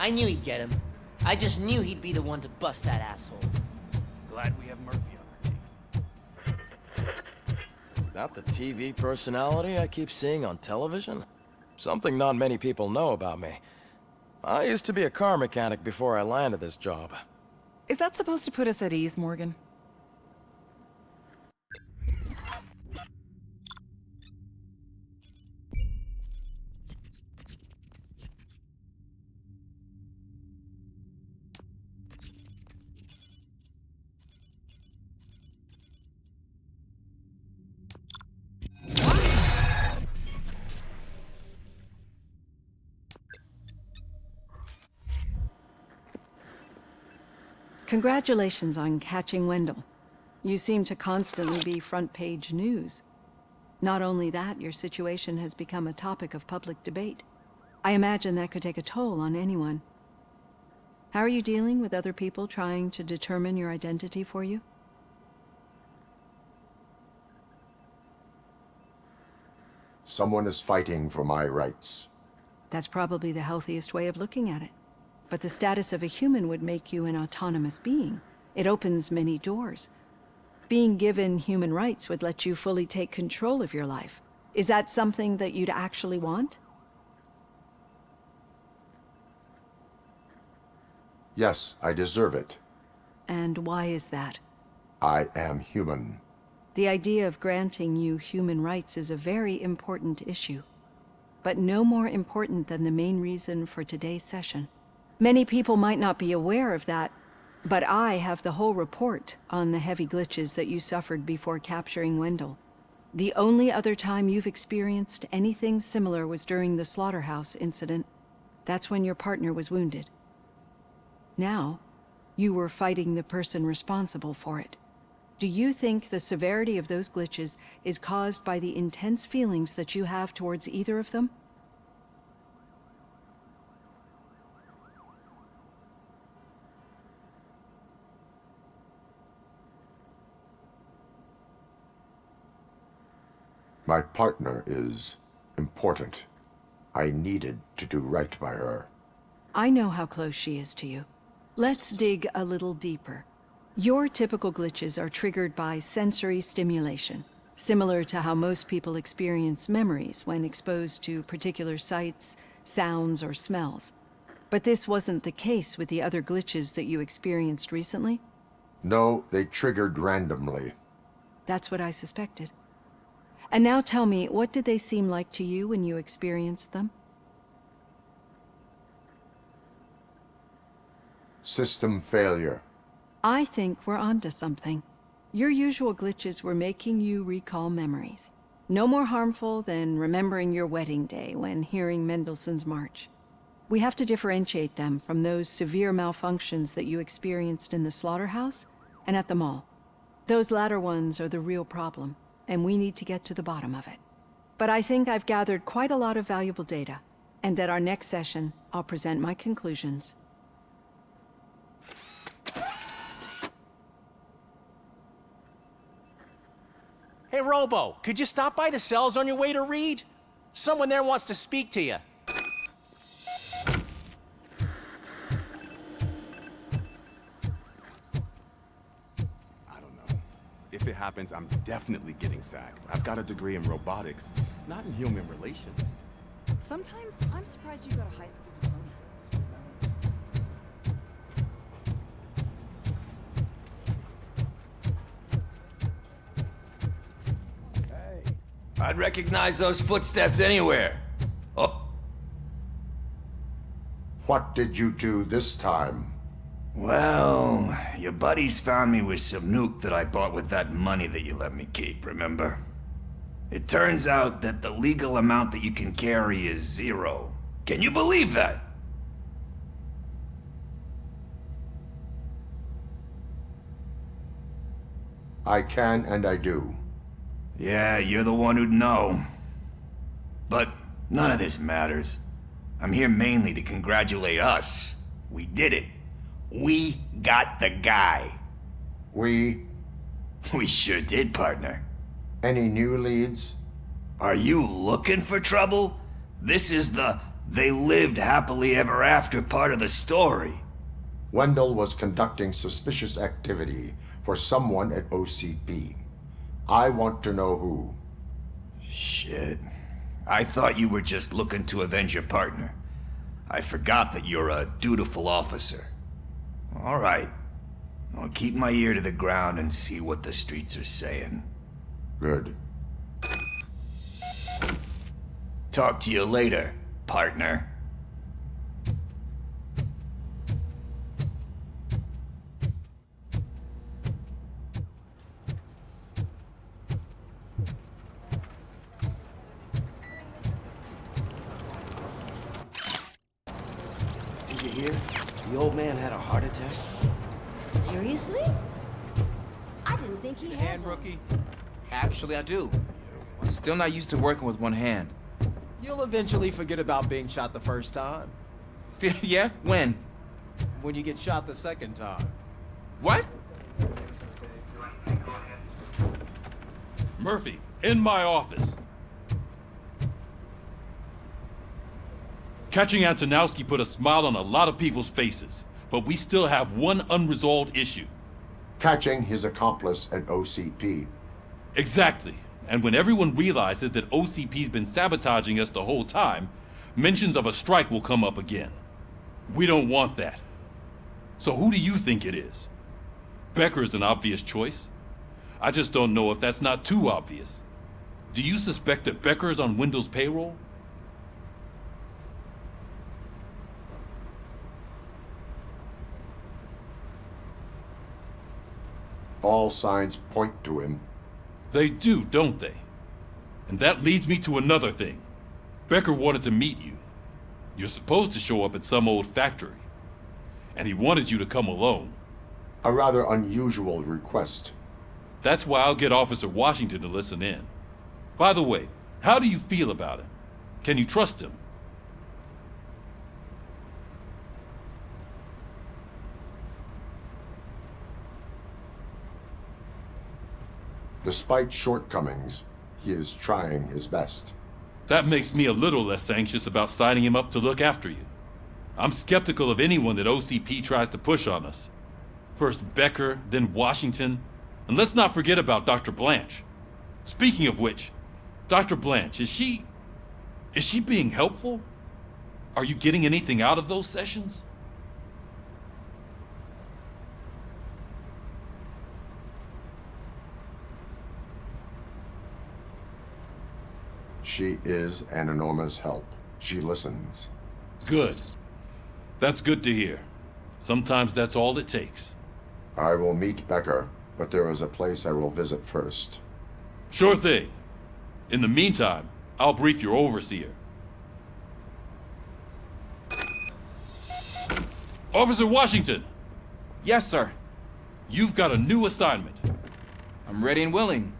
I knew he'd get him. I just knew he'd be the one to bust that asshole. Glad we have Murphy on our team. Is that the TV personality I keep seeing on television? Something not many people know about me. I used to be a car mechanic before I landed this job. Is that supposed to put us at ease, Morgan? Congratulations on catching Wendell. You seem to constantly be front-page news. Not only that, your situation has become a topic of public debate. I imagine that could take a toll on anyone. How are you dealing with other people trying to determine your identity for you? Someone is fighting for my rights. That's probably the healthiest way of looking at it. But the status of a human would make you an autonomous being. It opens many doors. Being given human rights would let you fully take control of your life. Is that something that you'd actually want? Yes, I deserve it. And why is that? I am human. The idea of granting you human rights is a very important issue, but no more important than the main reason for today's session. Many people might not be aware of that, but I have the whole report on the heavy glitches that you suffered before capturing Wendell. The only other time you've experienced anything similar was during the slaughterhouse incident. That's when your partner was wounded. Now, you were fighting the person responsible for it. Do you think the severity of those glitches is caused by the intense feelings that you have towards either of them? My partner is important. I needed to do right by her. I know how close she is to you. Let's dig a little deeper. Your typical glitches are triggered by sensory stimulation, similar to how most people experience memories when exposed to particular sights, sounds, or smells. But this wasn't the case with the other glitches that you experienced recently? No, they triggered randomly. That's what I suspected. And now tell me, what did they seem like to you when you experienced them? System failure. I think we're onto something. Your usual glitches were making you recall memories. No more harmful than remembering your wedding day when hearing Mendelssohn's March. We have to differentiate them from those severe malfunctions that you experienced in the slaughterhouse and at the mall. Those latter ones are the real problem, and we need to get to the bottom of it. But I think I've gathered quite a lot of valuable data, and at our next session, I'll present my conclusions. Hey, Robo, could you stop by the cells on your way to Reed? Someone there wants to speak to you. I don't know. If it happens, I'm definitely getting sacked. I've got a degree in robotics, not in human relations. Sometimes I'm surprised you got a high school diploma. I'd recognize those footsteps anywhere. Oh. What did you do this time? Well, your buddies found me with some nuke that I bought with that money that you let me keep, remember? It turns out that the legal amount that you can carry is 0. Can you believe that? I can and I do. Yeah, you're the one who'd know. But none of this matters. I'm here mainly to congratulate us. We did it. We got the guy. We sure did, partner. Any new leads? Are you looking for trouble? This is the They lived happily ever after part of the story. Wendell was conducting suspicious activity for someone at OCP. I want to know who. Shit. I thought you were just looking to avenge your partner. I forgot that you're a dutiful officer. All right. I'll keep my ear to the ground and see what the streets are saying. Good. Talk to you later, partner. Did you hear? The old man had a heart attack. Seriously? I didn't think he had one. Rookie? Actually, I do. Still not used to working with one hand. You'll eventually forget about being shot the first time. Yeah? When? When you get shot the second time. What? Murphy, in my office. Catching Antonowski put a smile on a lot of people's faces, but we still have one unresolved issue. Catching his accomplice at OCP. Exactly. And when everyone realizes that OCP's been sabotaging us the whole time, mentions of a strike will come up again. We don't want that. So who do you think it is? Becker is an obvious choice. I just don't know if that's not too obvious. Do you suspect that Becker is on Wendell's payroll? All signs point to him. They do, don't they? And that leads me to another thing. Becker wanted to meet you. You're supposed to show up at some old factory. And he wanted you to come alone. A rather unusual request. That's why I'll get Officer Washington to listen in. By the way, how do you feel about him? Can you trust him? Despite shortcomings, he is trying his best. That makes me a little less anxious about signing him up to look after you. I'm skeptical of anyone that OCP tries to push on us. First Becker, then Washington, and let's not forget about Dr. Blanche. Speaking of which, Dr. Blanche, is she being helpful? Are you getting anything out of those sessions? She is an enormous help. She listens. Good. That's good to hear. Sometimes that's all it takes. I will meet Becker, but there is a place I will visit first. Sure thing. In the meantime, I'll brief your overseer. Officer Washington! Yes, sir. You've got a new assignment. I'm ready and willing.